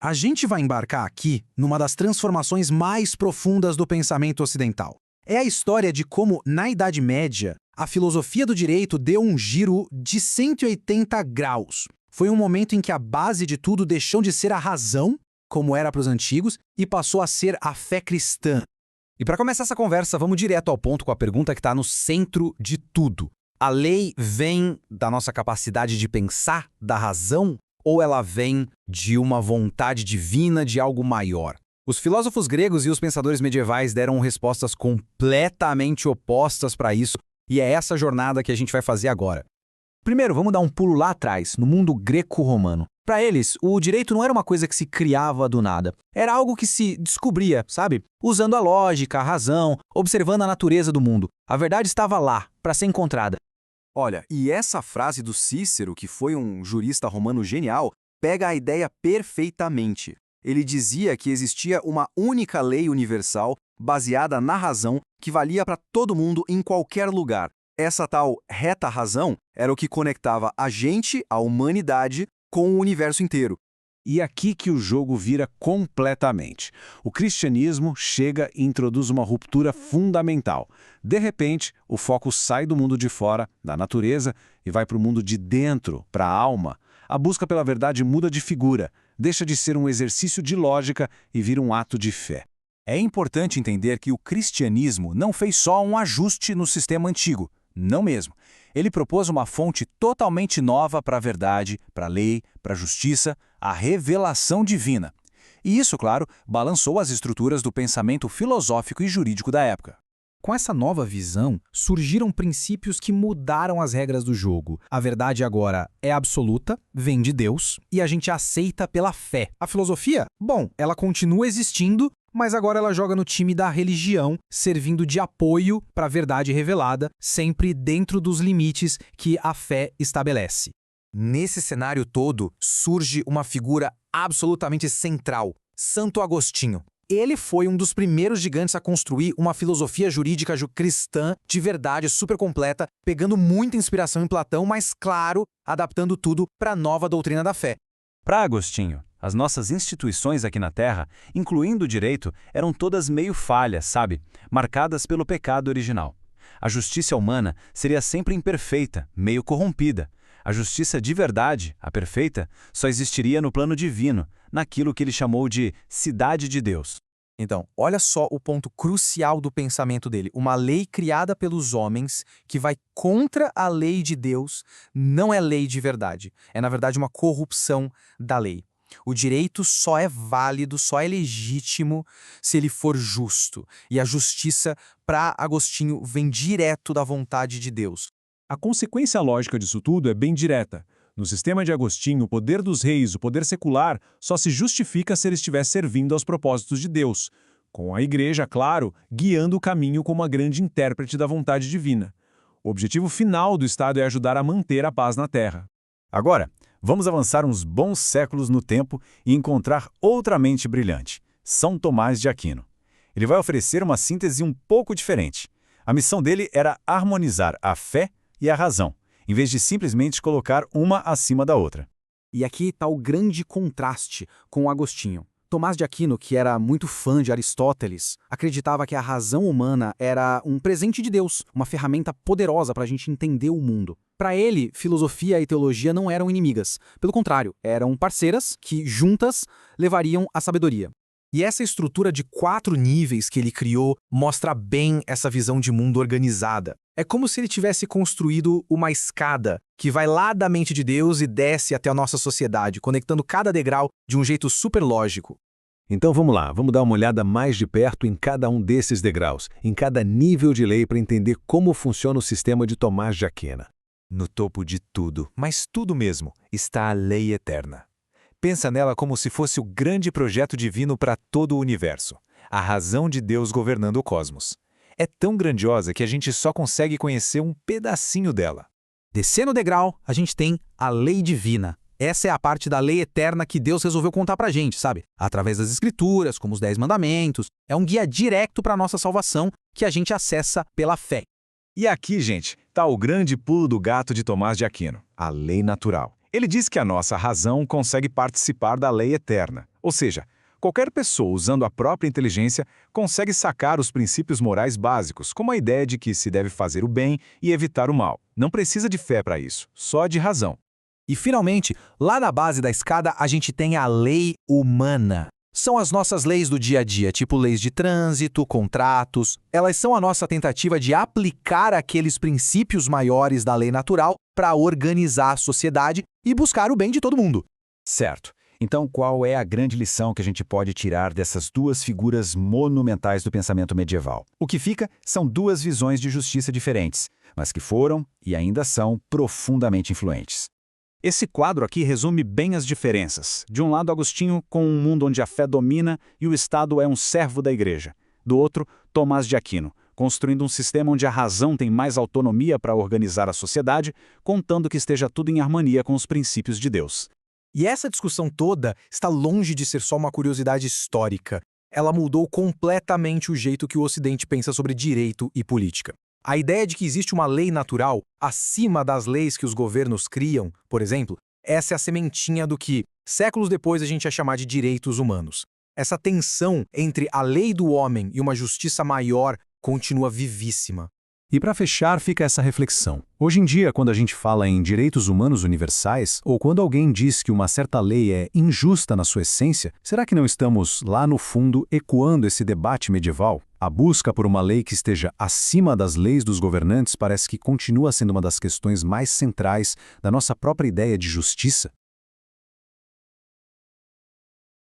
A gente vai embarcar aqui numa das transformações mais profundas do pensamento ocidental. É a história de como, na Idade Média, a filosofia do direito deu um giro de 180 graus. Foi um momento em que a base de tudo deixou de ser a razão, como era para os antigos, e passou a ser a fé cristã. E para começar essa conversa, vamos direto ao ponto com a pergunta que está no centro de tudo. A lei vem da nossa capacidade de pensar, da razão, ou ela vem de uma vontade divina, de algo maior? Os filósofos gregos e os pensadores medievais deram respostas completamente opostas para isso, e é essa jornada que a gente vai fazer agora. Primeiro, vamos dar um pulo lá atrás, no mundo greco-romano. Para eles, o direito não era uma coisa que se criava do nada. Era algo que se descobria, sabe? Usando a lógica, a razão, observando a natureza do mundo. A verdade estava lá, para ser encontrada. Olha, e essa frase do Cícero, que foi um jurista romano genial, pega a ideia perfeitamente. Ele dizia que existia uma única lei universal, baseada na razão, que valia para todo mundo em qualquer lugar. Essa tal reta razão era o que conectava a gente, a humanidade, com o universo inteiro. E aqui que o jogo vira completamente. O cristianismo chega e introduz uma ruptura fundamental. De repente, o foco sai do mundo de fora, da natureza, e vai para o mundo de dentro, para a alma. A busca pela verdade muda de figura, deixa de ser um exercício de lógica e vira um ato de fé. É importante entender que o cristianismo não fez só um ajuste no sistema antigo. Não mesmo. Ele propôs uma fonte totalmente nova para a verdade, para a lei, para a justiça, a revelação divina. E isso, claro, balançou as estruturas do pensamento filosófico e jurídico da época. Com essa nova visão, surgiram princípios que mudaram as regras do jogo. A verdade agora é absoluta, vem de Deus, e a gente aceita pela fé. A filosofia? Bom, ela continua existindo, mas agora ela joga no time da religião, servindo de apoio para a verdade revelada, sempre dentro dos limites que a fé estabelece. Nesse cenário todo, surge uma figura absolutamente central, Santo Agostinho. Ele foi um dos primeiros gigantes a construir uma filosofia jurídica cristã de verdade super completa, pegando muita inspiração em Platão, mas, claro, adaptando tudo para a nova doutrina da fé. Para Agostinho, as nossas instituições aqui na Terra, incluindo o direito, eram todas meio falhas, sabe? Marcadas pelo pecado original. A justiça humana seria sempre imperfeita, meio corrompida. A justiça de verdade, a perfeita, só existiria no plano divino, naquilo que ele chamou de cidade de Deus. Então, olha só o ponto crucial do pensamento dele. Uma lei criada pelos homens que vai contra a lei de Deus não é lei de verdade. É, na verdade, uma corrupção da lei. O direito só é válido, só é legítimo se ele for justo. E a justiça, para Agostinho, vem direto da vontade de Deus. A consequência lógica disso tudo é bem direta. No sistema de Agostinho, o poder dos reis, o poder secular, só se justifica se ele estiver servindo aos propósitos de Deus, com a Igreja, claro, guiando o caminho como uma grande intérprete da vontade divina. O objetivo final do Estado é ajudar a manter a paz na Terra. Agora, vamos avançar uns bons séculos no tempo e encontrar outra mente brilhante, São Tomás de Aquino. Ele vai oferecer uma síntese um pouco diferente. A missão dele era harmonizar a fé e a razão, em vez de simplesmente colocar uma acima da outra. E aqui está o grande contraste com Agostinho. Tomás de Aquino, que era muito fã de Aristóteles, acreditava que a razão humana era um presente de Deus, uma ferramenta poderosa para a gente entender o mundo. Para ele, filosofia e teologia não eram inimigas. Pelo contrário, eram parceiras que, juntas, levariam à sabedoria. E essa estrutura de 4 níveis que ele criou mostra bem essa visão de mundo organizada. É como se ele tivesse construído uma escada que vai lá da mente de Deus e desce até a nossa sociedade, conectando cada degrau de um jeito super lógico. Então vamos lá, vamos dar uma olhada mais de perto em cada um desses degraus, em cada nível de lei para entender como funciona o sistema de Tomás de Aquino. No topo de tudo, mas tudo mesmo, está a lei eterna. Pensa nela como se fosse o grande projeto divino para todo o universo, a razão de Deus governando o cosmos. É tão grandiosa que a gente só consegue conhecer um pedacinho dela. Descendo o degrau, a gente tem a lei divina. Essa é a parte da lei eterna que Deus resolveu contar pra gente, sabe? Através das escrituras, como os 10 mandamentos. É um guia direto para a nossa salvação que a gente acessa pela fé. E aqui, gente, está o grande pulo do gato de Tomás de Aquino, a lei natural. Ele diz que a nossa razão consegue participar da lei eterna, ou seja, qualquer pessoa usando a própria inteligência consegue sacar os princípios morais básicos, como a ideia de que se deve fazer o bem e evitar o mal. Não precisa de fé para isso, só de razão. E, finalmente, lá na base da escada, a gente tem a lei humana. São as nossas leis do dia a dia, tipo leis de trânsito, contratos. Elas são a nossa tentativa de aplicar aqueles princípios maiores da lei natural para organizar a sociedade e buscar o bem de todo mundo. Certo. Então, qual é a grande lição que a gente pode tirar dessas duas figuras monumentais do pensamento medieval? O que fica são duas visões de justiça diferentes, mas que foram e ainda são profundamente influentes. Esse quadro aqui resume bem as diferenças. De um lado, Agostinho, com um mundo onde a fé domina e o Estado é um servo da Igreja. Do outro, Tomás de Aquino, construindo um sistema onde a razão tem mais autonomia para organizar a sociedade, contando que esteja tudo em harmonia com os princípios de Deus. E essa discussão toda está longe de ser só uma curiosidade histórica. Ela mudou completamente o jeito que o Ocidente pensa sobre direito e política. A ideia de que existe uma lei natural acima das leis que os governos criam, por exemplo, essa é a sementinha do que, séculos depois, a gente ia chamar de direitos humanos. Essa tensão entre a lei do homem e uma justiça maior continua vivíssima. E para fechar, fica essa reflexão. Hoje em dia, quando a gente fala em direitos humanos universais, ou quando alguém diz que uma certa lei é injusta na sua essência, será que não estamos, lá no fundo, ecoando esse debate medieval? A busca por uma lei que esteja acima das leis dos governantes parece que continua sendo uma das questões mais centrais da nossa própria ideia de justiça.